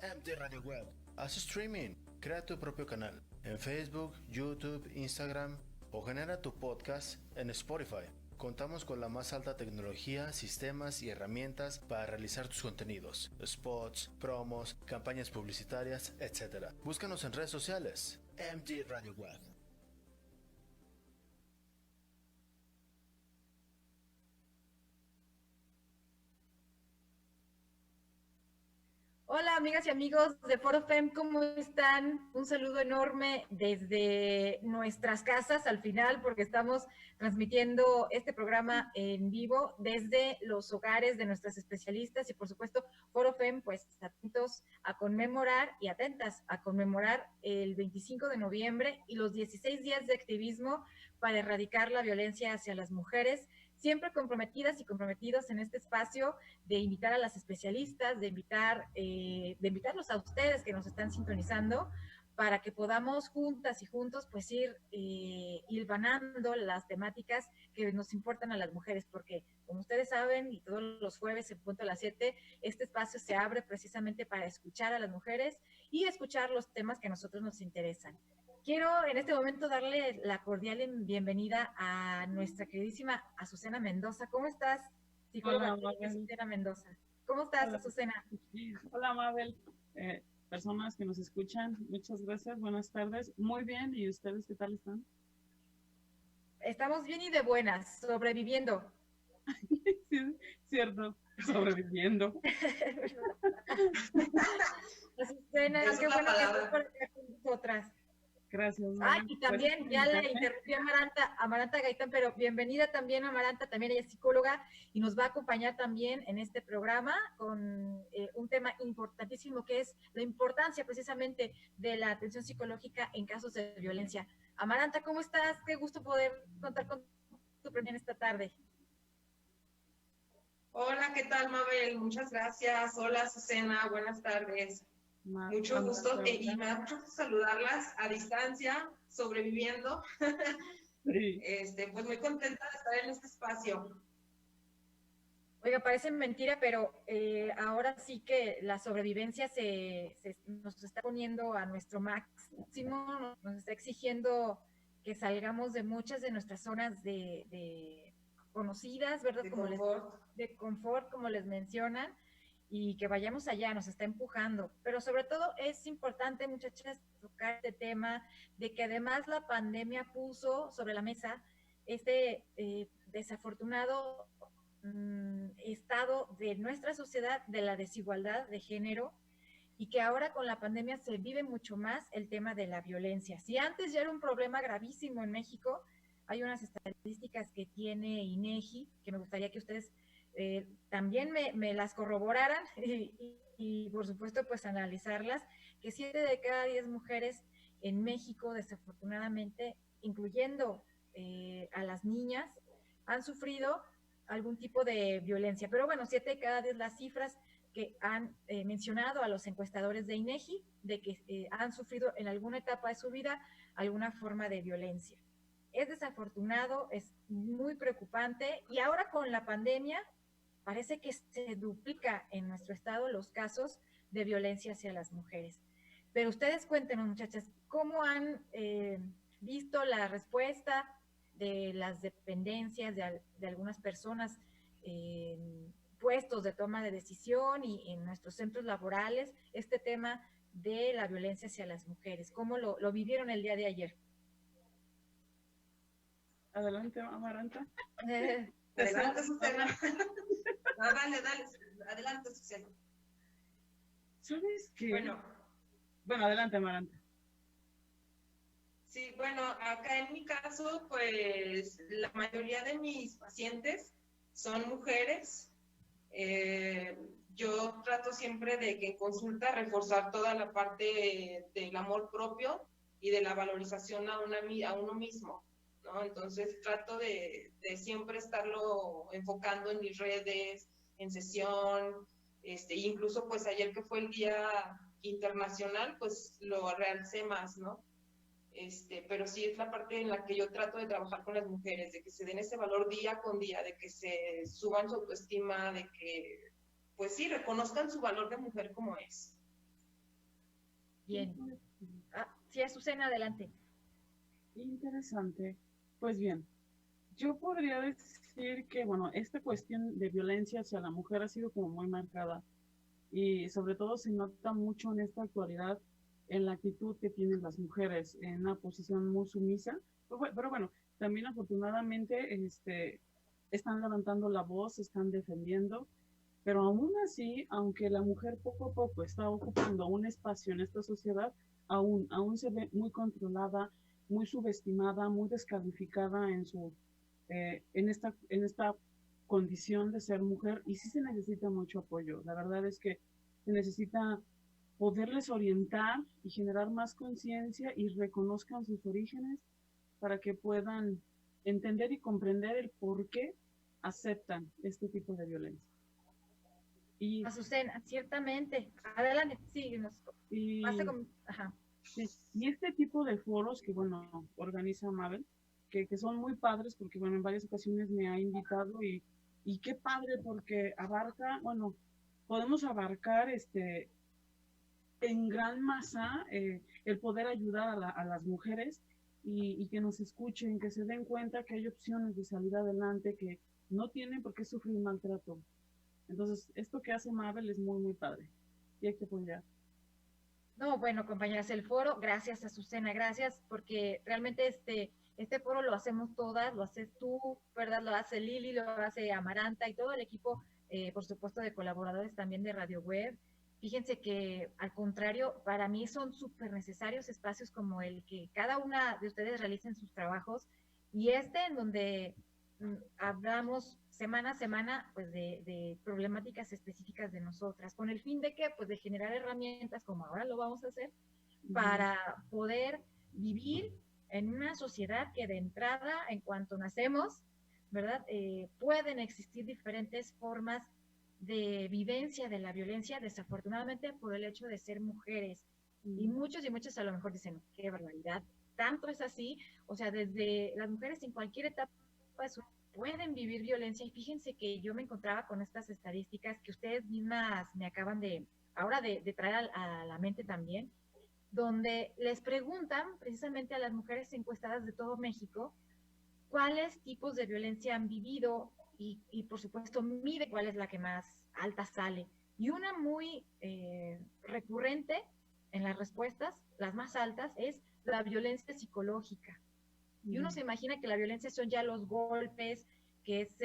MD Radio Web. Haz streaming, crea tu propio canal en Facebook, YouTube, Instagram o genera tu podcast en Spotify. Contamos con la más alta tecnología, sistemas y herramientas para realizar tus contenidos, spots, promos, campañas publicitarias, etc. Búscanos en redes sociales. MD Radio Web. Hola amigas y amigos de Foro FEM, ¿cómo están? Un saludo enorme desde nuestras casas al final, porque estamos transmitiendo este programa en vivo desde los hogares de nuestras especialistas y por supuesto Foro FEM, pues atentos a conmemorar y atentas a conmemorar el 25 de noviembre y los 16 días de activismo para erradicar la violencia hacia las mujeres, siempre comprometidas y comprometidos en este espacio de invitar a las especialistas, de invitarlos a ustedes que nos están sintonizando para que podamos juntas y juntos pues ir hilvanando las temáticas que nos importan a las mujeres, porque como ustedes saben, y todos los jueves en punto a las 7, este espacio se abre precisamente para escuchar a las mujeres y escuchar los temas que a nosotros nos interesan. Quiero en este momento darle la cordial bienvenida a nuestra queridísima Azucena Mendoza. ¿Cómo estás, psicóloga Azucena Mendoza? ¿Cómo estás, Hola. Azucena? Hola, Mabel. Personas que nos escuchan, muchas gracias. Buenas tardes. Muy bien. ¿Y ustedes qué tal están? Estamos bien y de buenas, sobreviviendo. Sí, cierto, sobreviviendo. Azucena, qué bueno que estás por acá con nosotras. Gracias, Mabel. Y también pues, ya la interrumpí a Amaranta Gaitán, pero bienvenida también Amaranta, también ella es psicóloga y nos va a acompañar también en este programa con un tema importantísimo que es la importancia precisamente de la atención psicológica en casos de violencia. Amaranta, ¿cómo estás? Qué gusto poder contar con tu premio esta tarde. Hola, ¿qué tal, Mabel? Muchas gracias. Hola, Susana, buenas tardes. Mucho gusto y me da mucho gusto saludarlas a distancia, sobreviviendo. Sí. Pues muy contenta de estar en este espacio. Oiga, parece mentira, pero ahora sí que la sobrevivencia nos está poniendo a nuestro máximo, nos está exigiendo que salgamos de muchas de nuestras zonas de conocidas, ¿verdad? De confort, como les mencionan, y que vayamos allá, nos está empujando. Pero sobre todo es importante, muchachas, tocar este tema de que además la pandemia puso sobre la mesa este desafortunado estado de nuestra sociedad de la desigualdad de género y que ahora con la pandemia se vive mucho más el tema de la violencia. Si antes ya era un problema gravísimo en México, hay unas estadísticas que tiene INEGI, que me gustaría que ustedes también me las corroboraran y por supuesto pues analizarlas, que 7 de cada 10 mujeres en México desafortunadamente, incluyendo a las niñas, han sufrido algún tipo de violencia. Pero bueno, 7 de cada 10 las cifras que han mencionado a los encuestadores de INEGI, de que han sufrido en alguna etapa de su vida alguna forma de violencia. Es desafortunado, es muy preocupante y ahora con la pandemia parece que se duplica en nuestro estado los casos de violencia hacia las mujeres. Pero ustedes cuéntenos, muchachas, ¿cómo han visto la respuesta de las dependencias de algunas personas en puestos de toma de decisión y en nuestros centros laborales, este tema de la violencia hacia las mujeres? ¿Cómo lo vivieron el día de ayer? Adelante, Amaranta. Adelante, Susana. No, dale, adelante, Susana. ¿Sabes qué? Bueno, adelante, Amaranta. Sí, bueno, acá en mi caso, pues la mayoría de mis pacientes son mujeres. Yo trato siempre de que en consulta reforzar toda la parte del amor propio y de la valorización a uno mismo, ¿no? Entonces trato de siempre estarlo enfocando en mis redes, en sesión, incluso pues ayer que fue el Día Internacional, pues lo realcé más, ¿no? Pero sí es la parte en la que yo trato de trabajar con las mujeres, de que se den ese valor día con día, de que se suban su autoestima, de que, pues sí, reconozcan su valor de mujer como es. bien. Sí, Azucena, adelante. Interesante. Pues bien, yo podría decir que, bueno, esta cuestión de violencia hacia la mujer ha sido como muy marcada y sobre todo se nota mucho en esta actualidad en la actitud que tienen las mujeres en una posición muy sumisa, pero bueno, también afortunadamente están levantando la voz, están defendiendo, pero aún así, aunque la mujer poco a poco está ocupando un espacio en esta sociedad, aún se ve muy controlada, muy subestimada, muy descalificada en esta condición de ser mujer, y sí se necesita mucho apoyo. La verdad es que se necesita poderles orientar y generar más conciencia y reconozcan sus orígenes para que puedan entender y comprender el por qué aceptan este tipo de violencia. Y, Azucena, ciertamente. Adelante, síguenos. Ajá. Sí, y este tipo de foros que, bueno, organiza Mabel, que son muy padres porque, bueno, en varias ocasiones me ha invitado y qué padre porque abarca, bueno, podemos abarcar en gran masa el poder ayudar a las mujeres y que nos escuchen, que se den cuenta que hay opciones de salir adelante, que no tienen por qué sufrir maltrato. Entonces, esto que hace Mabel es muy, muy padre y hay que apoyar. No, bueno, compañeras, el foro, gracias Azucena, gracias, porque realmente este foro lo hacemos todas, lo haces tú, ¿verdad? Lo hace Lili, lo hace Amaranta y todo el equipo, por supuesto, de colaboradores también de Radio Web. Fíjense que, al contrario, para mí son súper necesarios espacios como el que cada una de ustedes realicen sus trabajos y en donde hablamos semana a semana pues de problemáticas específicas de nosotras, con el fin de que pues de generar herramientas como ahora lo vamos a hacer para poder vivir en una sociedad que de entrada en cuanto nacemos, ¿verdad? Pueden existir diferentes formas de vivencia de la violencia, desafortunadamente por el hecho de ser mujeres. Y muchos y muchas a lo mejor dicen, qué barbaridad, tanto es así, o sea, desde las mujeres en cualquier etapa de su pueden vivir violencia y fíjense que yo me encontraba con estas estadísticas que ustedes mismas me acaban de traer a la mente también, donde les preguntan precisamente a las mujeres encuestadas de todo México cuáles tipos de violencia han vivido y por supuesto mide cuál es la que más alta sale. Y una muy recurrente en las respuestas, las más altas, es la violencia psicológica. Y uno se imagina que la violencia son ya los golpes, que es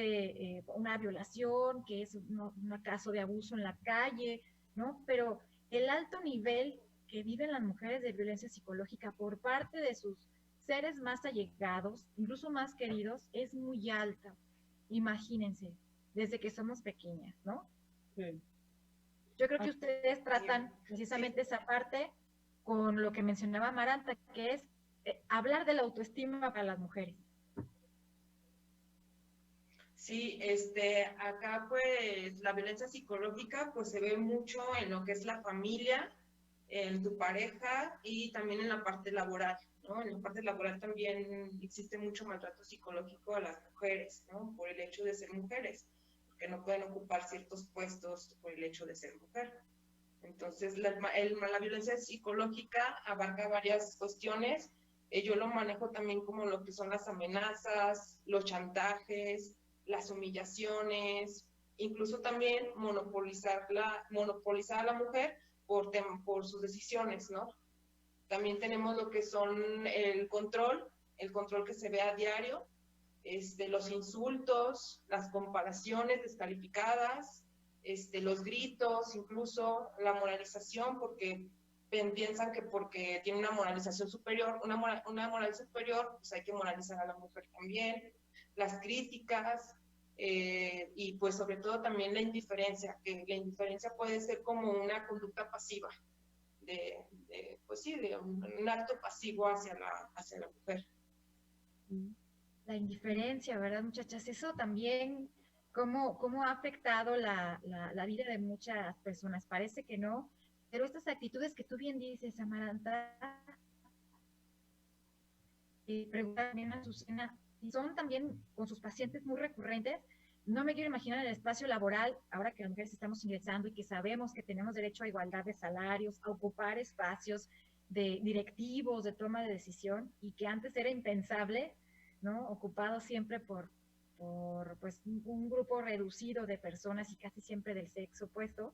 una violación, que es un caso de abuso en la calle, ¿no? Pero el alto nivel que viven las mujeres de violencia psicológica por parte de sus seres más allegados, incluso más queridos, es muy alta. Imagínense, desde que somos pequeñas, ¿no? Sí. Yo creo que ustedes tratan precisamente esa parte con lo que mencionaba Amaranta, que es hablar de la autoestima para las mujeres. Sí, acá pues la violencia psicológica pues se ve mucho en lo que es la familia, en tu pareja y también en la parte laboral, ¿no? En la parte laboral también existe mucho maltrato psicológico a las mujeres, ¿no? Por el hecho de ser mujeres, porque no pueden ocupar ciertos puestos por el hecho de ser mujer. Entonces la violencia psicológica abarca varias cuestiones. Yo lo manejo también como lo que son las amenazas, los chantajes, las humillaciones, incluso también monopolizar a la mujer por sus decisiones, ¿no? También tenemos lo que son el control que se ve a diario, los insultos, las comparaciones descalificadas, los gritos, incluso la moralización, porque piensan que porque tiene una moralización superior, una moral superior, pues hay que moralizar a la mujer también, las críticas, y pues sobre todo también la indiferencia, que la indiferencia puede ser como una conducta pasiva, pues sí, de un acto pasivo hacia la mujer. La indiferencia, ¿verdad, muchachas? Eso también, ¿cómo ha afectado la vida de muchas personas? Parece que no, pero estas actitudes que tú bien dices, Amaranta, y pregunta también a Azucena, y son también con sus pacientes muy recurrentes, no me quiero imaginar el espacio laboral, ahora que las mujeres estamos ingresando y que sabemos que tenemos derecho a igualdad de salarios, a ocupar espacios de directivos, de toma de decisión, y que antes era impensable, ¿no? Ocupado siempre por pues, un grupo reducido de personas y casi siempre del sexo opuesto,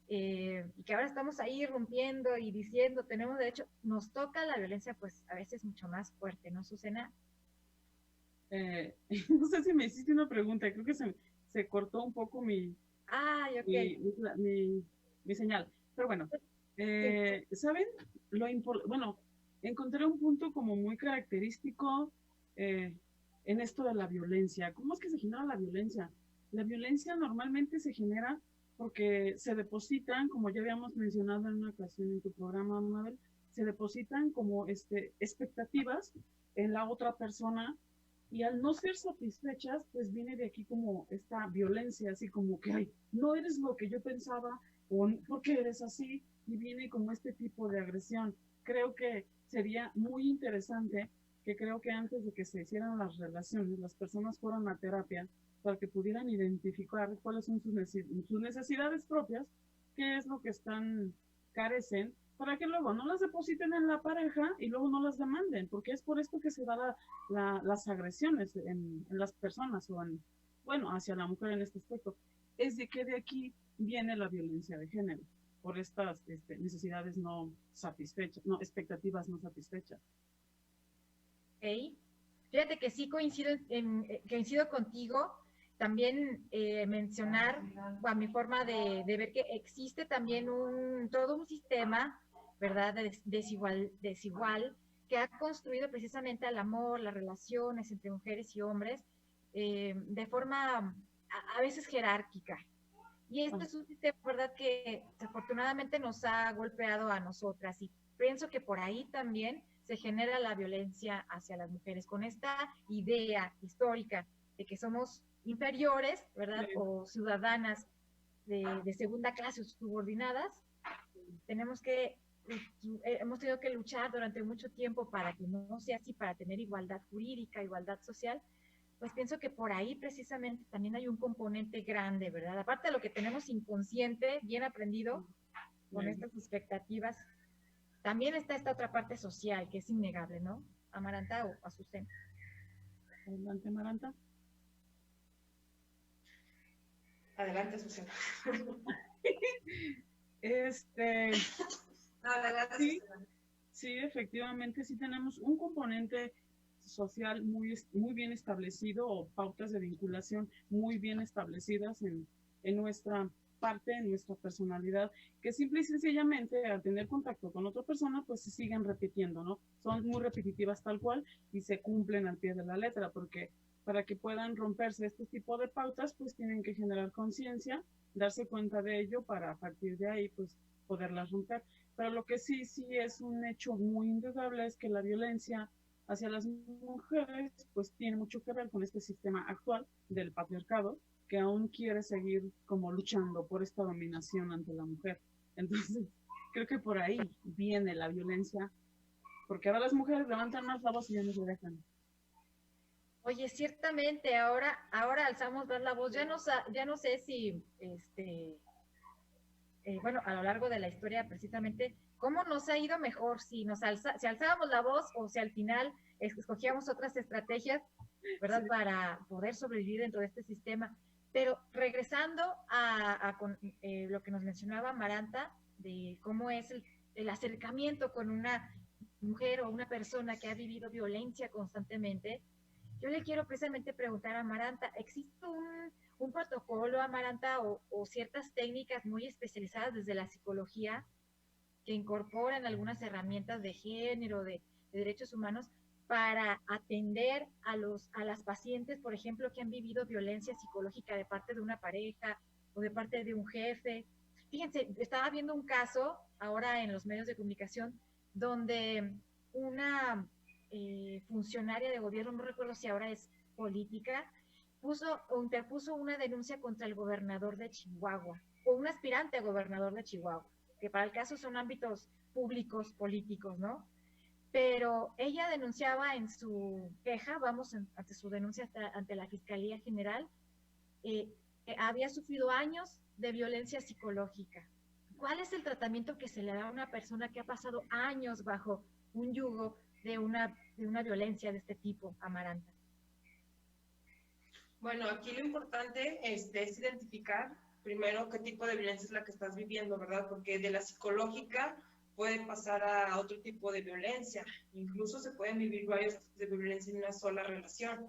y que ahora estamos ahí rompiendo y diciendo, tenemos derecho, nos toca la violencia pues a veces mucho más fuerte, ¿no, Susana? No sé si me hiciste una pregunta, creo que se cortó un poco Ay, ok. mi señal. Pero bueno, Sí. ¿saben? Bueno, encontré un punto como muy característico en esto de la violencia. ¿Cómo es que se genera la violencia? La violencia normalmente se genera porque se depositan, como ya habíamos mencionado en una ocasión en tu programa, Mabel, se depositan como expectativas en la otra persona, y al no ser satisfechas, pues viene de aquí como esta violencia, así como que, ay, no eres lo que yo pensaba, o ¿por qué eres así? Y viene como este tipo de agresión. Creo que sería muy interesante que creo que antes de que se hicieran las relaciones, las personas fueran a terapia para que pudieran identificar cuáles son sus necesidades propias, qué es lo que carecen, para que luego no las depositen en la pareja y luego no las demanden, porque es por esto que se da las agresiones en las personas o bueno, hacia la mujer en este aspecto. Es de que de aquí viene la violencia de género, por estas necesidades no satisfechas, no, expectativas no satisfechas. Okay. Fíjate que sí coincido contigo. También mencionar a mi forma de ver que existe también todo un sistema, ¿verdad?, desigual, que ha construido precisamente el amor, las relaciones entre mujeres y hombres de forma a veces jerárquica. Y este es un sistema, ¿verdad?, que desafortunadamente nos ha golpeado a nosotras, y pienso que por ahí también se genera la violencia hacia las mujeres, con esta idea histórica de que somos inferiores, ¿verdad?, o ciudadanas de segunda clase o subordinadas. Tenemos que, hemos tenido que luchar durante mucho tiempo para que no sea así, para tener igualdad jurídica, igualdad social. Pues pienso que por ahí precisamente también hay un componente grande, ¿verdad? Aparte de lo que tenemos inconsciente, bien aprendido, con estas expectativas, también está esta otra parte social que es innegable, ¿no? Amaranta o Azucena. Adelante, Amaranta. Adelante, Azucena. Sí, sí, efectivamente, sí tenemos un componente social muy bien establecido, o pautas de vinculación muy bien establecidas en nuestra parte, en nuestra personalidad, que simple y sencillamente al tener contacto con otra persona, pues se siguen repitiendo, ¿no? Son muy repetitivas tal cual y se cumplen al pie de la letra, porque para que puedan romperse este tipo de pautas, pues tienen que generar conciencia, darse cuenta de ello para a partir de ahí, pues poderlas romper. Pero lo que sí es un hecho muy indudable es que la violencia hacia las mujeres pues tiene mucho que ver con este sistema actual del patriarcado, que aún quiere seguir como luchando por esta dominación ante la mujer. Entonces, creo que por ahí viene la violencia, porque ahora las mujeres levantan más la voz y ya no se dejan. Oye, ciertamente, ahora alzamos más la voz. Ya no sé si, bueno, a lo largo de la historia precisamente, cómo nos ha ido mejor, si alzábamos la voz o si al final escogíamos otras estrategias, ¿verdad?, sí, para poder sobrevivir dentro de este sistema. Pero regresando a lo que nos mencionaba Amaranta, de cómo es el acercamiento con una mujer o una persona que ha vivido violencia constantemente, yo le quiero precisamente preguntar a Amaranta, ¿existe un protocolo, Amaranta, o ciertas técnicas muy especializadas desde la psicología que incorporan algunas herramientas de género, de derechos humanos, para atender a las pacientes, por ejemplo, que han vivido violencia psicológica de parte de una pareja o de parte de un jefe? Fíjense, estaba viendo un caso ahora en los medios de comunicación donde una funcionaria de gobierno, no recuerdo si ahora es política, interpuso una denuncia contra el gobernador de Chihuahua, o un aspirante a gobernador de Chihuahua, que para el caso son ámbitos públicos, políticos, ¿no? Pero ella denunciaba en su queja, ante su denuncia ante la Fiscalía General, había sufrido años de violencia psicológica. ¿Cuál es el tratamiento que se le da a una persona que ha pasado años bajo un yugo de una violencia de este tipo, Amaranta? Bueno, aquí lo importante es identificar primero qué tipo de violencia es la que estás viviendo, ¿verdad? Porque de la psicológica puede pasar a otro tipo de violencia. Incluso se pueden vivir varios tipos de violencia en una sola relación.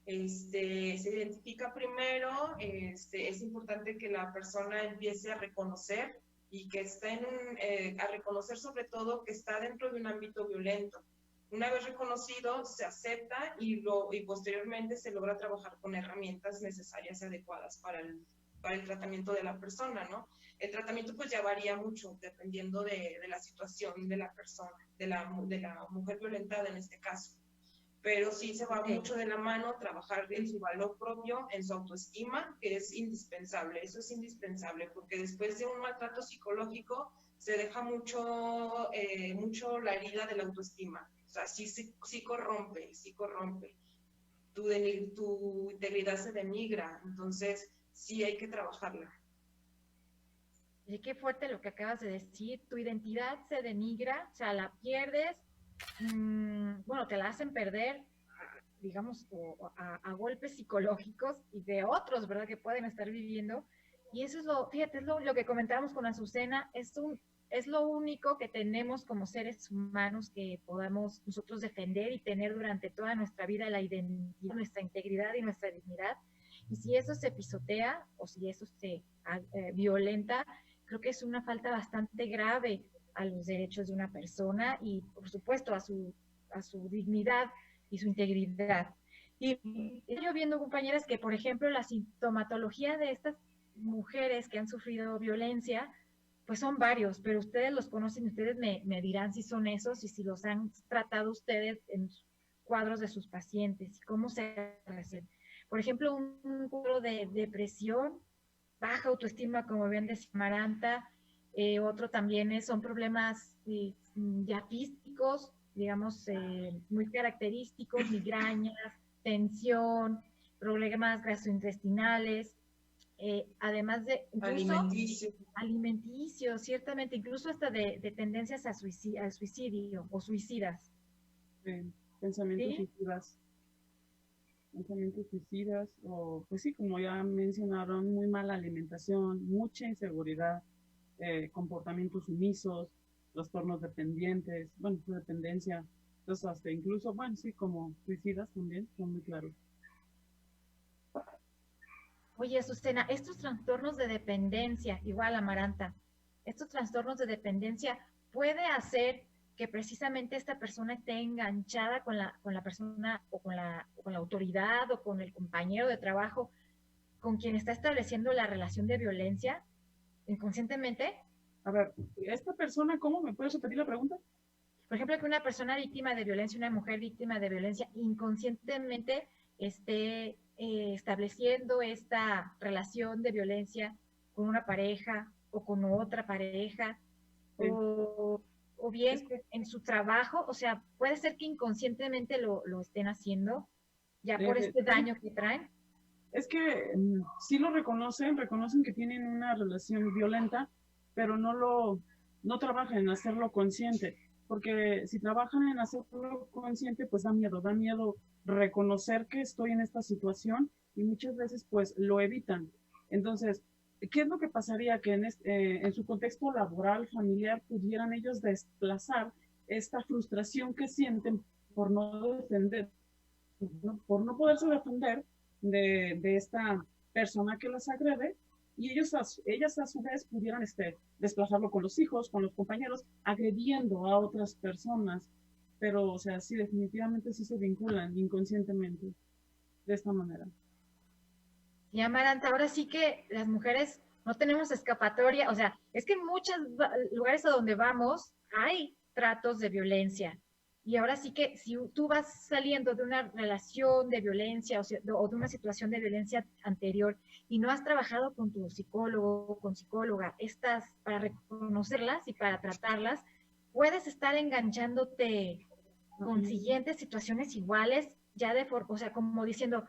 Se identifica primero, es importante que la persona empiece a reconocer y que a reconocer sobre todo que está dentro de un ámbito violento. Una vez reconocido, se acepta y posteriormente se logra trabajar con herramientas necesarias y adecuadas para el tratamiento de la persona, ¿no? El tratamiento pues ya varía mucho dependiendo de la situación de la persona, de la mujer violentada en este caso. Pero sí se va mucho de la mano trabajar en su valor propio, en su autoestima, que es indispensable. Eso es indispensable, porque después de un maltrato psicológico se deja mucho la herida de la autoestima. O sea, sí corrompe. Tu integridad se denigra, entonces sí hay que trabajarla. Y qué fuerte lo que acabas de decir, tu identidad se denigra, o sea, la pierdes, bueno, te la hacen perder, digamos, a golpes psicológicos y de otros, ¿verdad?, que pueden estar viviendo. Y eso es fíjate, es lo que comentábamos con Azucena, es lo único que tenemos como seres humanos que podamos nosotros defender y tener durante toda nuestra vida, la identidad, nuestra integridad y nuestra dignidad. Y si eso se pisotea o si eso se violenta, creo que es una falta bastante grave a los derechos de una persona y, por supuesto, a su dignidad y su integridad. Y yo viendo, compañeras, que, por ejemplo, la sintomatología de estas mujeres que han sufrido violencia, pues son varios, pero ustedes los conocen y ustedes me dirán si son esos y si los han tratado ustedes en cuadros de sus pacientes y cómo se hacen. Por ejemplo, un cuadro de depresión, baja autoestima, como bien decía Amaranta, otro también son problemas ya físicos, digamos, muy característicos, migrañas, tensión, problemas gastrointestinales, además de alimenticios, ciertamente, incluso hasta de tendencias al suicidio o suicidas. Pensamientos suicidas. Pensamientos suicidas, o pues sí, como ya mencionaron, muy mala alimentación, mucha inseguridad, comportamientos sumisos, trastornos dependientes, bueno, dependencia, entonces hasta incluso, bueno, sí, como suicidas también son muy claros. Oye, Azucena, estos trastornos de dependencia, igual Amaranta, estos trastornos de dependencia puede hacer que precisamente esta persona esté enganchada con la persona o con la autoridad o con el compañero de trabajo con quien está estableciendo la relación de violencia inconscientemente. A ver, ¿esta persona cómo? ¿Me puedes repetir la pregunta? Por ejemplo, que una persona víctima de violencia, una mujer víctima de violencia, inconscientemente esté estableciendo esta relación de violencia con una pareja o con otra pareja, sí. O bien en su trabajo, o sea, puede ser que inconscientemente lo estén haciendo, ya por este daño que traen. Es que sí lo reconocen que tienen una relación violenta, pero no trabajan en hacerlo consciente, porque si trabajan en hacerlo consciente, pues da miedo reconocer que estoy en esta situación y muchas veces pues lo evitan. Entonces, ¿qué es lo que pasaría? Que en su contexto laboral, familiar, pudieran ellos desplazar esta frustración que sienten por no defender, ¿no? Por no poderse defender de esta persona que las agrede, y ellas a su vez pudieran desplazarlo con los hijos, con los compañeros, agrediendo a otras personas. Pero, o sea, sí, definitivamente sí se vinculan inconscientemente de esta manera. Y Amaranta, ahora sí que las mujeres no tenemos escapatoria, o sea, es que en muchos lugares a donde vamos hay tratos de violencia. Y ahora sí que si tú vas saliendo de una relación de violencia o de una situación de violencia anterior y no has trabajado con tu psicólogo o con psicóloga para reconocerlas y para tratarlas, puedes estar enganchándote con siguientes situaciones iguales, ya o sea, como diciendo,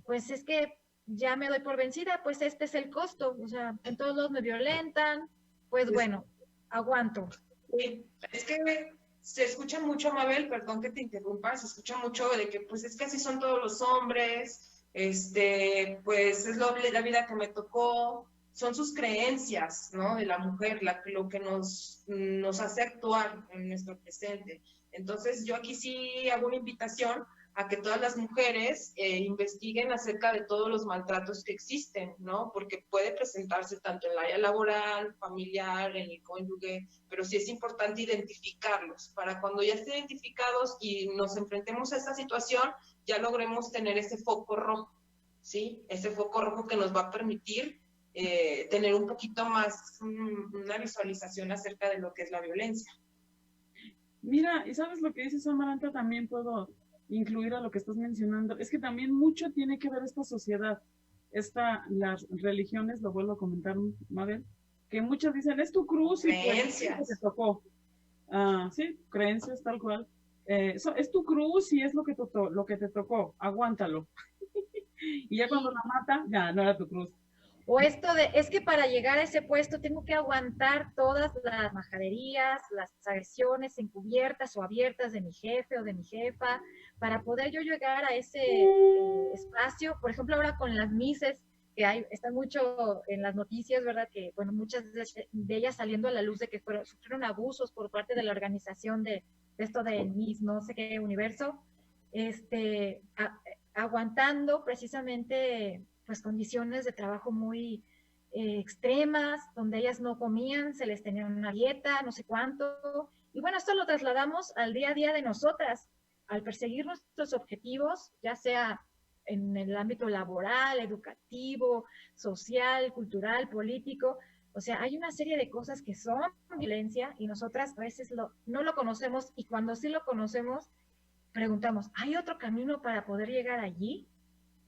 pues es que ya me doy por vencida, pues este es el costo, o sea, en todos lados me violentan, pues bueno, aguanto. Sí, es que se escucha mucho, Mabel, perdón que te interrumpa, se escucha mucho de que pues es que así son todos los hombres, pues es la vida que me tocó, son sus creencias, ¿no? De la mujer, lo que nos hace actuar en nuestro presente. Entonces yo aquí sí hago una invitación a que todas las mujeres investiguen acerca de todos los maltratos que existen, ¿no? Porque puede presentarse tanto en el área laboral, familiar, en el cónyuge, pero sí es importante identificarlos, para cuando ya estén identificados y nos enfrentemos a esta situación, ya logremos tener ese foco rojo, ¿sí? Ese foco rojo que nos va a permitir tener un poquito más una visualización acerca de lo que es la violencia. Mira, y sabes lo que dices, Amaranta, también puedo incluir a lo que estás mencionando, es que también mucho tiene que ver esta sociedad, las religiones, lo vuelvo a comentar, Mabel, que muchas dicen, es tu cruz y creencias. Pues, te tocó. Sí, creencias tal cual. Es tu cruz y es lo que te tocó, aguántalo. Y ya cuando la mata, ya no era tu cruz. O esto de, es que para llegar a ese puesto tengo que aguantar todas las majaderías, las agresiones encubiertas o abiertas de mi jefe o de mi jefa, para poder yo llegar a ese espacio. Por ejemplo, ahora con las mises, que están mucho en las noticias, ¿verdad? Que, bueno, muchas de ellas saliendo a la luz de que sufrieron abusos por parte de la organización de esto del Miss, no sé qué universo, aguantando precisamente pues condiciones de trabajo muy extremas, donde ellas no comían, se les tenía una dieta, no sé cuánto. Y bueno, esto lo trasladamos al día a día de nosotras, al perseguir nuestros objetivos, ya sea en el ámbito laboral, educativo, social, cultural, político. O sea, hay una serie de cosas que son violencia y nosotras a veces no lo conocemos, y cuando sí lo conocemos, preguntamos, ¿hay otro camino para poder llegar allí?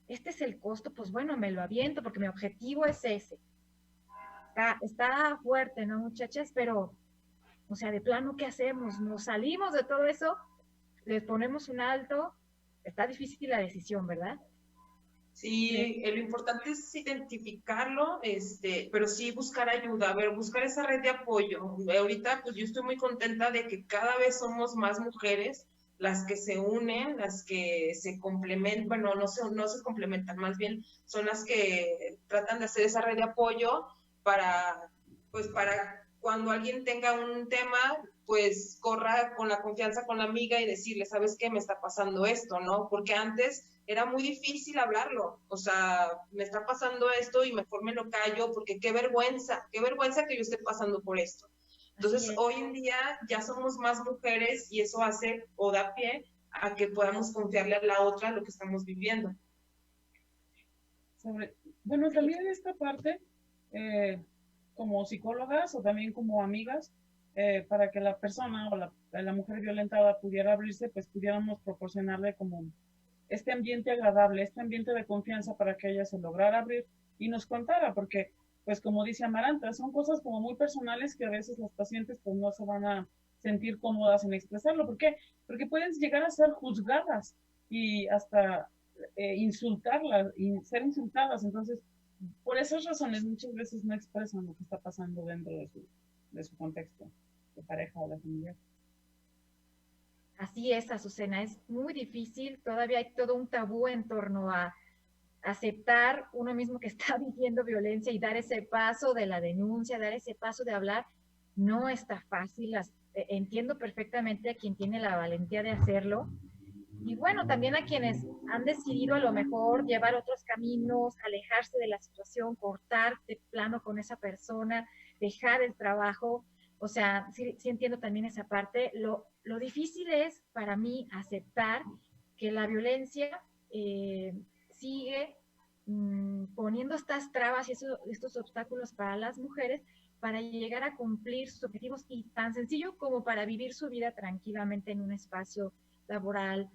Este es el costo, pues bueno, me lo aviento porque mi objetivo es ese. Está fuerte, ¿no, muchachas? Pero, o sea, de plano, ¿qué hacemos? ¿Nos salimos de todo eso? ¿Les ponemos un alto? Está difícil la decisión, ¿verdad? Sí, lo importante es identificarlo, pero sí buscar ayuda, a ver, buscar esa red de apoyo. Ahorita, pues yo estoy muy contenta de que cada vez somos más mujeres las que se unen, las que se complementan, bueno, no se complementan, más bien son las que tratan de hacer esa red de apoyo para cuando alguien tenga un tema, pues corra con la confianza con la amiga y decirle, ¿sabes qué? Me está pasando esto, ¿no? Porque antes era muy difícil hablarlo, o sea, me está pasando esto y mejor me lo callo porque qué vergüenza que yo esté pasando por esto. Entonces, hoy en día ya somos más mujeres y eso hace o da pie a que podamos confiarle a la otra lo que estamos viviendo. Bueno, también en esta parte, como psicólogas o también como amigas, para que la persona o la mujer violentada pudiera abrirse, pues pudiéramos proporcionarle como este ambiente agradable, este ambiente de confianza para que ella se lograra abrir y nos contara, porque pues como dice Amaranta, son cosas como muy personales que a veces las pacientes pues no se van a sentir cómodas en expresarlo. ¿Por qué? Porque pueden llegar a ser juzgadas y hasta insultarlas y ser insultadas. Entonces, por esas razones muchas veces no expresan lo que está pasando dentro de su contexto de pareja o de familia. Así es, Azucena, es muy difícil, todavía hay todo un tabú en torno a aceptar uno mismo que está viviendo violencia y dar ese paso de la denuncia, dar ese paso de hablar, no está fácil. Entiendo perfectamente a quien tiene la valentía de hacerlo. Y bueno, también a quienes han decidido a lo mejor llevar otros caminos, alejarse de la situación, cortar de plano con esa persona, dejar el trabajo. O sea, sí entiendo también esa parte. Lo difícil es para mí aceptar que la violencia sigue poniendo estas trabas y estos obstáculos para las mujeres para llegar a cumplir sus objetivos, y tan sencillo como para vivir su vida tranquilamente en un espacio laboral,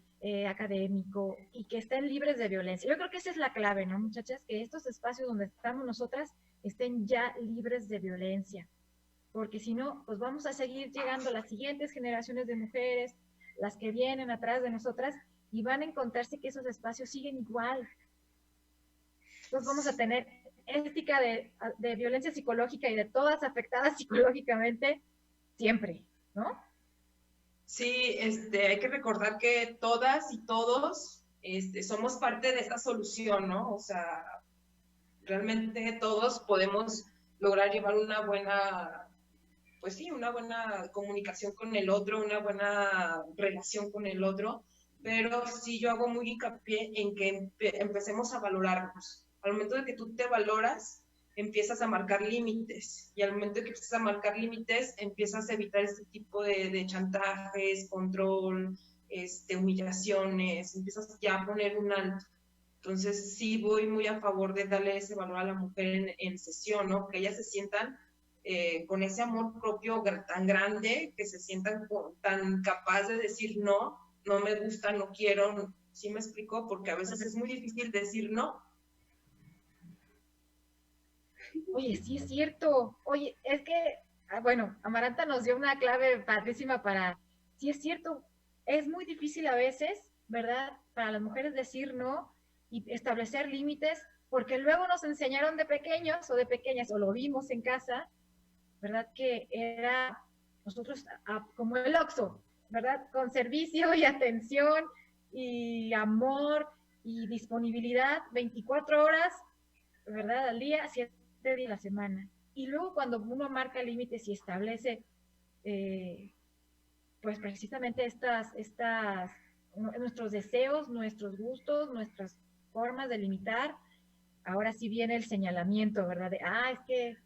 académico, y que estén libres de violencia. Yo creo que esa es la clave, ¿no, muchachas? Que estos espacios donde estamos nosotras estén ya libres de violencia, porque si no, pues vamos a seguir llegando a las siguientes generaciones de mujeres, las que vienen atrás de nosotras, y van a encontrarse que esos espacios siguen igual. Entonces vamos a tener ética de violencia psicológica y de todas afectadas psicológicamente siempre, ¿no? Sí, hay que recordar que todas y todos somos parte de esta solución, ¿no? O sea, realmente todos podemos lograr llevar una buena, pues sí, una buena comunicación con el otro, una buena relación con el otro, pero sí yo hago muy hincapié en que empecemos a valorarnos. Al momento de que tú te valoras, empiezas a marcar límites, y al momento de que empiezas a marcar límites, empiezas a evitar este tipo de chantajes, control, humillaciones, empiezas ya a poner un alto. Entonces sí voy muy a favor de darle ese valor a la mujer en sesión, ¿no? Que ellas se sientan con ese amor propio tan grande, que se sientan tan capaz de decir no, no me gusta, no quiero, ¿sí me explico? Porque a veces es muy difícil decir no. Oye, sí es cierto. Oye, es que, bueno, Amaranta nos dio una clave padrísima para, sí es cierto, es muy difícil a veces, ¿verdad? Para las mujeres decir no y establecer límites, porque luego nos enseñaron de pequeños o de pequeñas, o lo vimos en casa, ¿verdad? Que era nosotros como el Oxxo, ¿verdad? Con servicio y atención y amor y disponibilidad 24 horas, ¿verdad? Al día, 7 días a la semana. Y luego cuando uno marca límites y establece, pues precisamente nuestros deseos, nuestros gustos, nuestras formas de limitar, ahora sí viene el señalamiento, ¿verdad? De, es que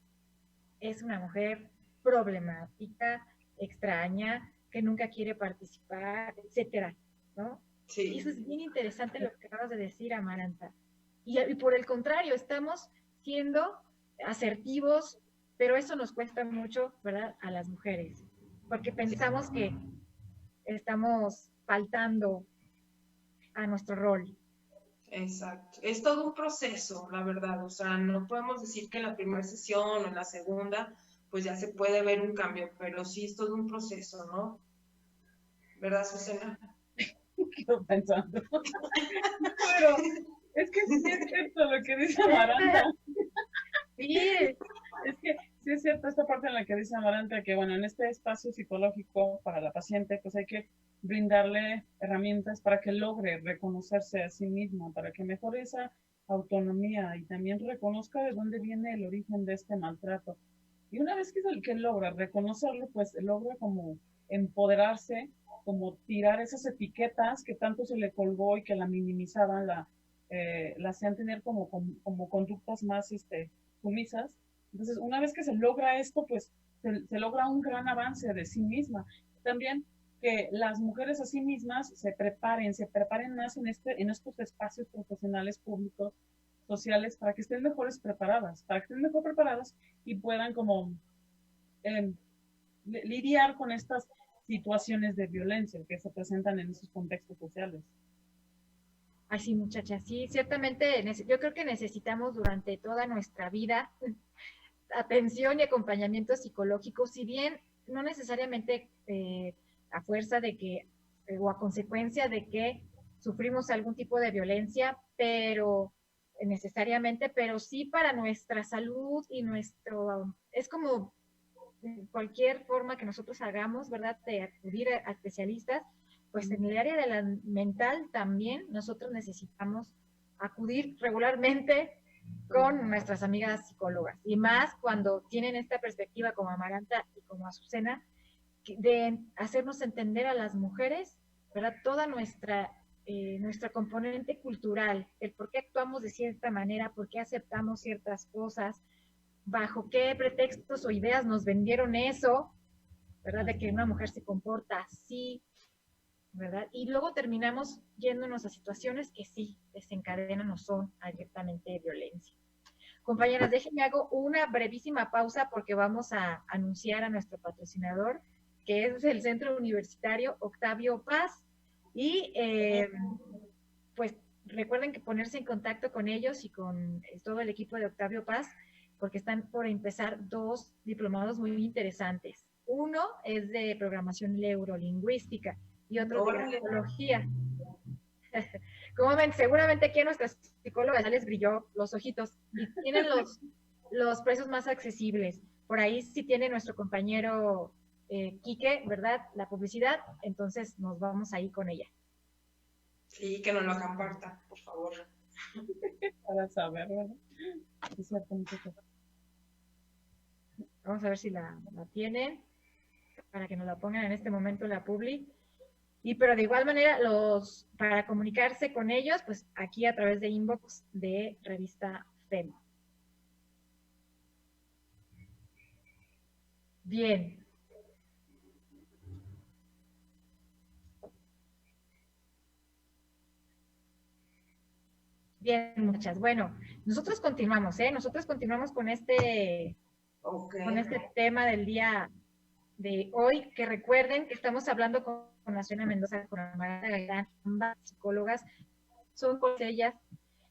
es una mujer problemática, extraña, que nunca quiere participar, etcétera, ¿no? Sí. Y eso es bien interesante lo que acabas de decir, Amaranta. Y por el contrario, estamos siendo asertivos, pero eso nos cuesta mucho, ¿verdad? A las mujeres, porque pensamos que estamos faltando a nuestro rol. Exacto. Es todo un proceso, la verdad. O sea, no podemos decir que en la primera sesión o en la segunda, pues ya se puede ver un cambio, pero sí es todo un proceso, ¿no? ¿Verdad, Susana? Quedo pensando. Pero es que sí es cierto lo que dice Amaranta. Sí. Es que sí es cierto esta parte en la que dice Amaranta, que bueno, en este espacio psicológico para la paciente, pues hay que brindarle herramientas para que logre reconocerse a sí misma, para que mejore esa autonomía y también reconozca de dónde viene el origen de este maltrato. Y una vez que es el que logra reconocerlo, pues logra como empoderarse, como tirar esas etiquetas que tanto se le colgó y que la minimizaban, la hacían tener como conductas más sumisas. Entonces, una vez que se logra esto, pues se logra un gran avance de sí misma. También que las mujeres a sí mismas se preparen más en estos espacios profesionales, públicos, sociales, para que estén mejor preparadas y puedan como lidiar con estas situaciones de violencia que se presentan en esos contextos sociales. Ay, sí, muchachas, sí, ciertamente yo creo que necesitamos durante toda nuestra vida atención y acompañamiento psicológico, si bien no necesariamente a fuerza de que, o a consecuencia de que sufrimos algún tipo de violencia, pero necesariamente, pero sí para nuestra salud y es como cualquier forma que nosotros hagamos, ¿verdad? De acudir a especialistas, pues en el área de la mental también nosotros necesitamos acudir regularmente con nuestras amigas psicólogas, y más cuando tienen esta perspectiva como Amaranta y como Azucena, de hacernos entender a las mujeres, ¿verdad? Toda nuestra componente cultural, el por qué actuamos de cierta manera, por qué aceptamos ciertas cosas, bajo qué pretextos o ideas nos vendieron eso, ¿verdad? De que una mujer se comporta así, ¿verdad? Y luego terminamos yéndonos a situaciones que sí desencadenan o son abiertamente violencia. Compañeras, déjenme hago una brevísima pausa porque vamos a anunciar a nuestro patrocinador, que es el Centro Universitario Octavio Paz, y pues recuerden que ponerse en contacto con ellos y con todo el equipo de Octavio Paz, porque están por empezar 2 diplomados muy interesantes. Uno es de programación neurolingüística y otro de psicología. Como ven, seguramente aquí a nuestras psicólogas ya les brilló los ojitos y tienen los precios más accesibles. Por ahí sí tiene nuestro compañero Quique, ¿verdad? La publicidad, entonces nos vamos ahí con ella. Sí, que nos lo comparta, por favor. Para saber, ¿verdad? Es cierto, Vamos a ver si la tienen para que nos la pongan en este momento la publi. Y pero de igual manera, para comunicarse con ellos, pues aquí a través de inbox de Revista FEM. Bien. Bien, muchas. Bueno, nosotros continuamos, ¿eh? Nosotros continuamos con este tema del día de hoy, que recuerden que estamos hablando con Naciona Mendoza, con Amara Gaitán, ambas psicólogas, son con ellas,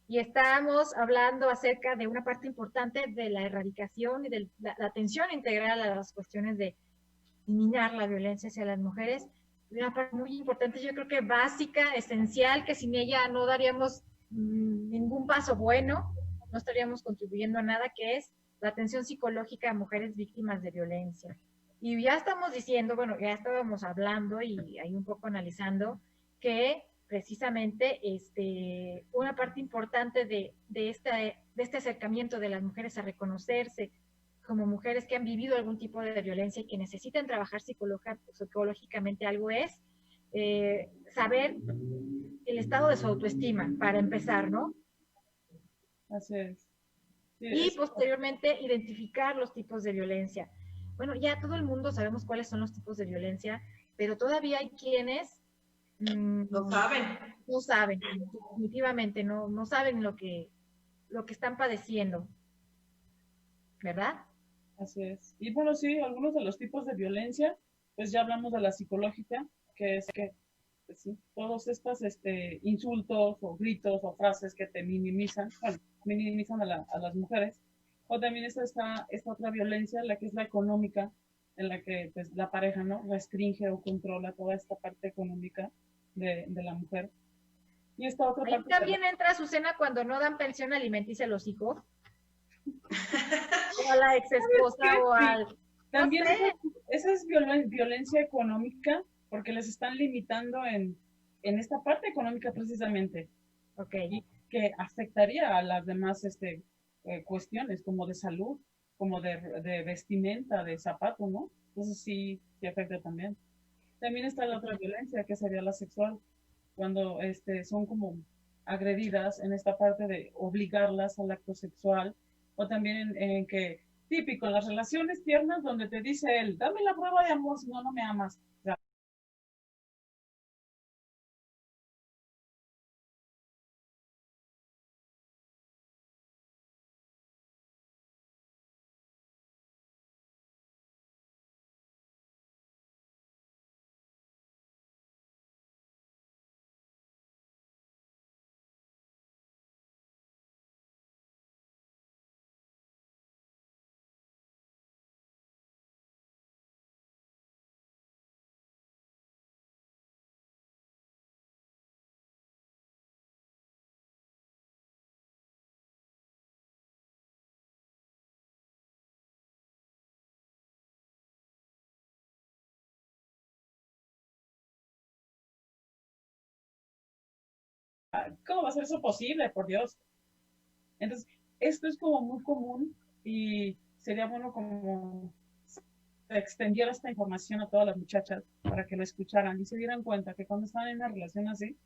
y estamos hablando acerca de una parte importante de la erradicación y de la atención integral a las cuestiones de eliminar la violencia hacia las mujeres. Una parte muy importante, yo creo que básica, esencial, que sin ella no daríamos ningún paso bueno, no estaríamos contribuyendo a nada, que es la atención psicológica a mujeres víctimas de violencia. Y ya estamos diciendo, bueno, ya estábamos hablando y ahí un poco analizando que precisamente una parte importante de este acercamiento de las mujeres a reconocerse como mujeres que han vivido algún tipo de violencia y que necesitan trabajar psicológicamente algo es saber el estado de su autoestima, para empezar, ¿no? Así es. Sí, y posteriormente identificar los tipos de violencia. Bueno, ya todo el mundo sabemos cuáles son los tipos de violencia, pero todavía hay quienes no saben. No saben, definitivamente no saben lo que están padeciendo, ¿verdad? Así es. Y bueno, sí, algunos de los tipos de violencia, pues ya hablamos de la psicológica, que es que pues sí, todos estos insultos o gritos o frases que te minimizan, bueno, minimizan a las mujeres. O también está esta otra violencia, la que es la económica, en la que pues, la pareja no restringe o controla toda esta parte económica de la mujer. Y esta otra Ahí parte también entra Azucena cuando no dan pensión alimenticia a los hijos. O a la ex esposa o al... También no sé. Esa es violencia económica, porque les están limitando en esta parte económica precisamente. Ok. Y que afectaría a las demás cuestiones, como de salud, como de vestimenta, de zapato, ¿no? Entonces sí afecta también. También está la otra violencia, que sería la sexual, cuando son como agredidas en esta parte de obligarlas al acto sexual, o también en que, típico, en las relaciones tiernas donde te dice él, dame la prueba de amor, si no, no me amas. O sea, ¿cómo va a ser eso posible, por Dios? Entonces, esto es como muy común y sería bueno como se extendiera esta información a todas las muchachas para que lo escucharan y se dieran cuenta que cuando están en una relación así,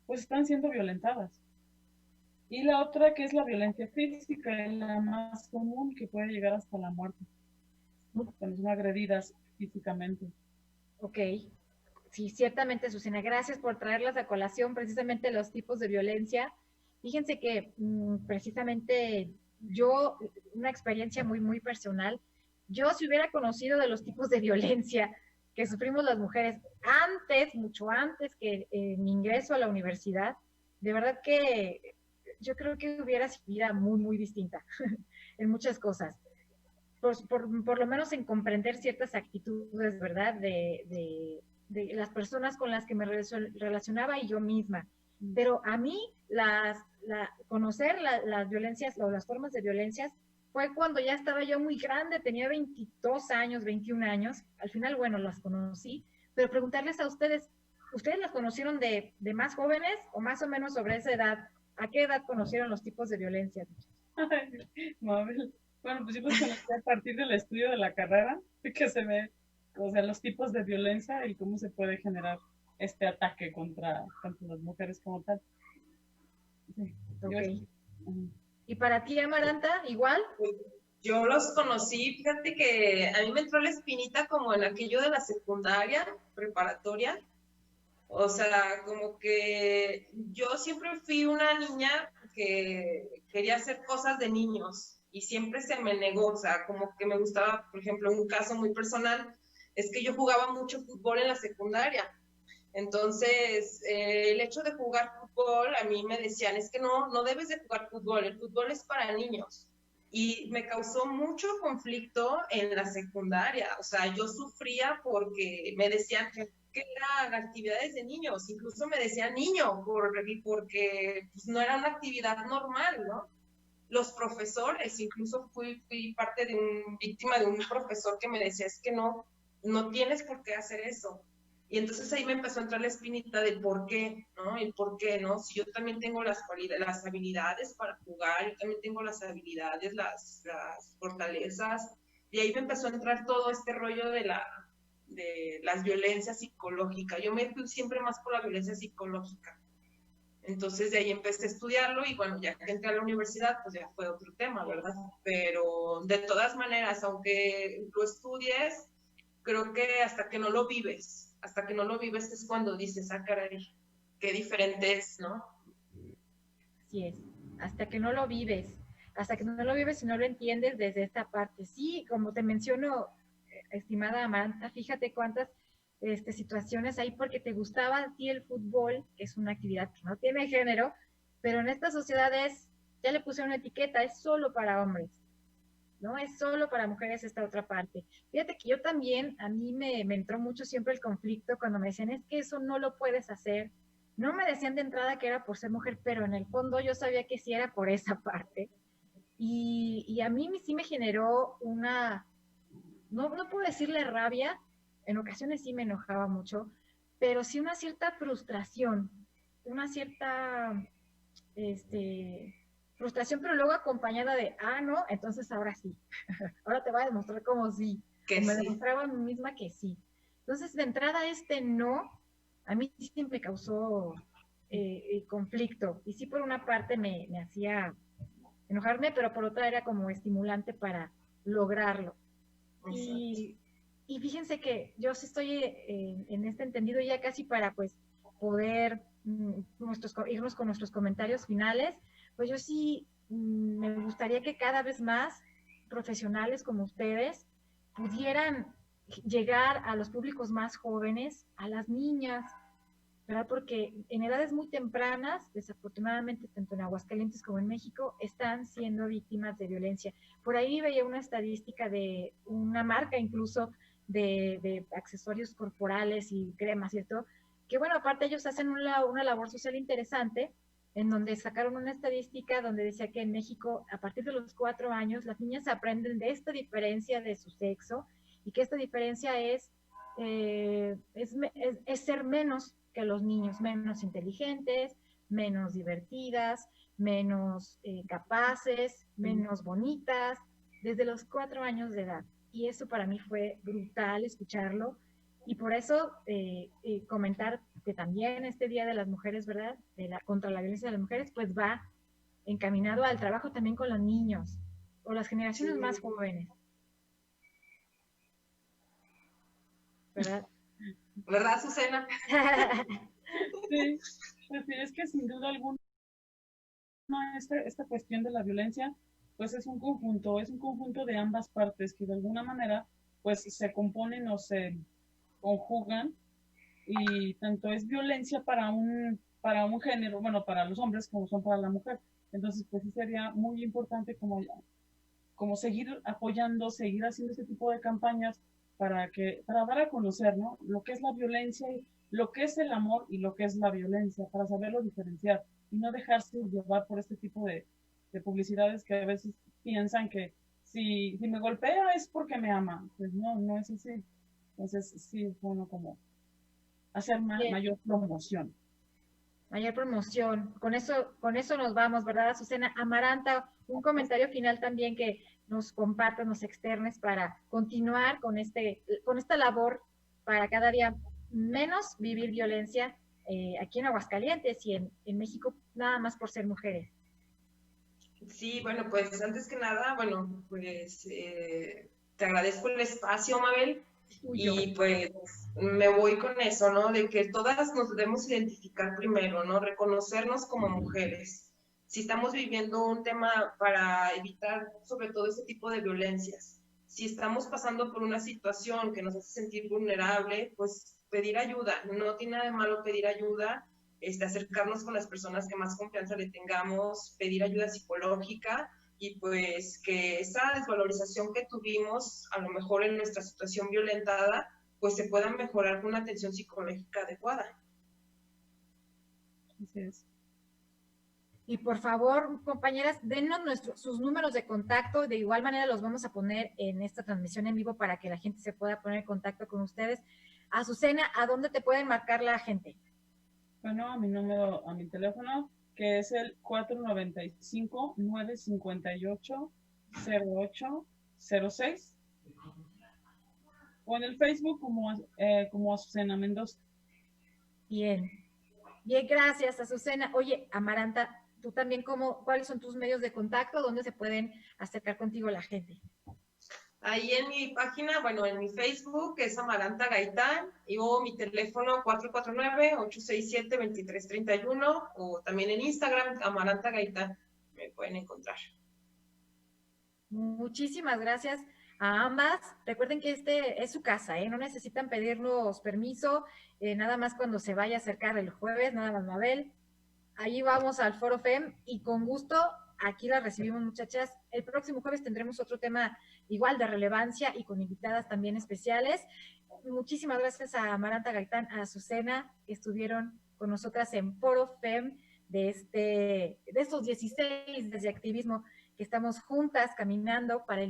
pues están siendo violentadas. Y la otra, que es la violencia física, es la más común, que puede llegar hasta la muerte, cuando son agredidas físicamente. Ok. Sí, ciertamente, Azucena, gracias por traerlas a colación, precisamente los tipos de violencia. Fíjense que precisamente yo, una experiencia muy, muy personal, yo si hubiera conocido de los tipos de violencia que sufrimos las mujeres antes, mucho antes que mi ingreso a la universidad, de verdad que yo creo que hubiera sido vida muy, muy distinta en muchas cosas. Por lo menos en comprender ciertas actitudes, ¿verdad? De las personas con las que me relacionaba y yo misma. Pero a mí, conocer las violencias o las formas de violencias fue cuando ya estaba yo muy grande, tenía 22 años, 21 años. Al final, bueno, las conocí, pero preguntarles a ustedes, ¿ustedes las conocieron de más jóvenes o más o menos sobre esa edad? ¿A qué edad conocieron los tipos de violencia? Mabel. Bueno, pues yo los conocí a partir del estudio de la carrera, que se ve, o sea, los tipos de violencia y cómo se puede generar este ataque contra las mujeres como tal. Sí, okay. ¿Y para ti, Amaranta, igual? Yo los conocí, fíjate que a mí me entró la espinita como en aquello de la secundaria, preparatoria. O sea, como que yo siempre fui una niña que quería hacer cosas de niños y siempre se me negó, o sea, como que me gustaba, por ejemplo, un caso muy personal, es que yo jugaba mucho fútbol en la secundaria. Entonces, el hecho de jugar fútbol, a mí me decían, es que no debes de jugar fútbol, el fútbol es para niños. Y me causó mucho conflicto en la secundaria, o sea, yo sufría porque me decían que eran actividades de niños, incluso me decían niño, porque pues, no era una actividad normal, ¿no? Los profesores, incluso fui parte víctima de un profesor que me decía, es que no tienes por qué hacer eso. Y entonces ahí me empezó a entrar la espinita del por qué, ¿no? El por qué, ¿no? Si yo también tengo las habilidades para jugar, yo también tengo las habilidades, las fortalezas, y ahí me empezó a entrar todo este rollo de las violencias psicológicas. Yo me fui siempre más por la violencia psicológica. Entonces de ahí empecé a estudiarlo y bueno, ya que entré a la universidad, pues ya fue otro tema, ¿verdad? Pero de todas maneras, aunque lo estudies, creo que hasta que no lo vives es cuando dices, ah, caray, qué diferente es, ¿no? Así es, hasta que no lo vives y no lo entiendes desde esta parte. Sí, como te menciono, estimada Amanda, fíjate cuántas situaciones hay porque te gustaba a ti el fútbol, que es una actividad que no tiene género, pero en estas sociedades ya le pusieron una etiqueta, es solo para hombres. ¿No? Es solo para mujeres esta otra parte. Fíjate que yo también, a mí me entró mucho siempre el conflicto cuando me decían, es que eso no lo puedes hacer. No me decían de entrada que era por ser mujer, pero en el fondo yo sabía que sí era por esa parte. Y a mí sí me generó no puedo decirle rabia, en ocasiones sí me enojaba mucho, pero sí una cierta frustración, una cierta, frustración, pero luego acompañada de, no, entonces ahora sí, ahora te voy a demostrar como sí, que me sí. demostraba a mí misma que sí. Entonces, de entrada, no, a mí sí me causó conflicto, y sí por una parte me hacía enojarme, pero por otra era como estimulante para lograrlo. Y fíjense que yo sí estoy en este entendido ya casi para pues poder irnos con nuestros comentarios finales. Pues yo sí me gustaría que cada vez más profesionales como ustedes pudieran llegar a los públicos más jóvenes, a las niñas, ¿verdad? Porque en edades muy tempranas, desafortunadamente, tanto en Aguascalientes como en México, están siendo víctimas de violencia. Por ahí veía una estadística de una marca incluso de accesorios corporales y cremas, ¿cierto? Que bueno, aparte ellos hacen una labor social interesante, en donde sacaron una estadística donde decía que en México, a partir de los 4 años, las niñas aprenden de esta diferencia de su sexo y que esta diferencia es ser menos que los niños, menos inteligentes, menos divertidas, menos capaces, menos bonitas, desde los 4 años de edad. Y eso para mí fue brutal escucharlo. Y por eso comentar que también este Día de las Mujeres, ¿verdad? Contra la violencia de las mujeres, pues va encaminado al trabajo también con los niños o las generaciones más jóvenes. ¿Verdad? ¿Verdad, Azucena? Sí, es que sin duda alguna esta cuestión de la violencia pues es un conjunto de ambas partes que de alguna manera pues se componen o se conjugan y tanto es violencia para un género, bueno, para los hombres como son para la mujer. Entonces pues sí sería muy importante como seguir apoyando, seguir haciendo este tipo de campañas para dar a conocer, ¿no? Lo que es la violencia, y lo que es el amor y lo que es la violencia, para saberlo diferenciar y no dejarse llevar por este tipo de publicidades que a veces piensan que si me golpea es porque me ama. Pues no es así. Entonces sí es bueno como hacer mayor promoción. Mayor promoción. Con eso nos vamos, ¿verdad, Azucena? Amaranta, un comentario final también que nos compartas, nos externes para continuar con esta labor para cada día menos vivir violencia aquí en Aguascalientes y en México, nada más por ser mujeres. Sí, bueno, pues antes que nada, bueno, pues te agradezco el espacio, Mabel, y pues me voy con eso, ¿no? De que todas nos debemos identificar primero, ¿no? Reconocernos como mujeres. Si estamos viviendo un tema para evitar sobre todo ese tipo de violencias, si estamos pasando por una situación que nos hace sentir vulnerable, pues pedir ayuda, no tiene nada de malo pedir ayuda, acercarnos con las personas que más confianza le tengamos, pedir ayuda psicológica y pues que esa desvalorización que tuvimos a lo mejor en nuestra situación violentada pues se pueda mejorar con una atención psicológica adecuada. Así es. Y por favor, compañeras, denos sus números de contacto. De igual manera los vamos a poner en esta transmisión en vivo para que la gente se pueda poner en contacto con ustedes. Azucena, ¿a dónde te pueden marcar la gente? Bueno, a mi teléfono, que es el 495-958-0806, o en el Facebook como Azucena Mendoza. Bien, gracias, Azucena. Oye, Amaranta, tú también, ¿cuáles son tus medios de contacto? ¿Dónde se pueden acercar contigo la gente? Ahí en mi página, bueno, en mi Facebook es Amaranta Gaitán, y o mi teléfono 449-867-2331, o también en Instagram, Amaranta Gaitán, me pueden encontrar. Muchísimas gracias a ambas. Recuerden que este es su casa, no necesitan pedirnos permiso, nada más cuando se vaya a acercar el jueves, nada más, Mabel. Ahí vamos al Foro FEM y con gusto aquí las recibimos, muchachas. El próximo jueves tendremos otro tema igual de relevancia y con invitadas también especiales. Muchísimas gracias a Amaranta Gaitán, a Azucena, que estuvieron con nosotras en Foro FEM de estos 16 desde activismo que estamos juntas caminando para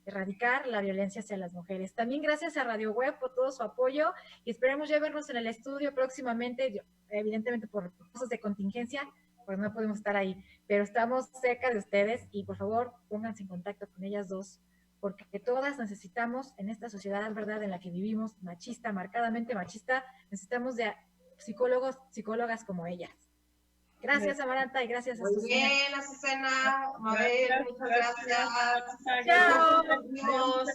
erradicar la violencia hacia las mujeres. También gracias a Radio Web por todo su apoyo y esperemos ya vernos en el estudio próximamente. Evidentemente por cosas de contingencia, pues no podemos estar ahí, pero estamos cerca de ustedes y por favor pónganse en contacto con ellas dos, porque todas necesitamos en esta sociedad, ¿verdad?, en la que vivimos, machista, marcadamente machista, necesitamos de psicólogas como ellas. Gracias, Amaranta, y gracias, Azucena. Muy bien, Azucena, Mabel, muchas gracias. Chao. Adiós.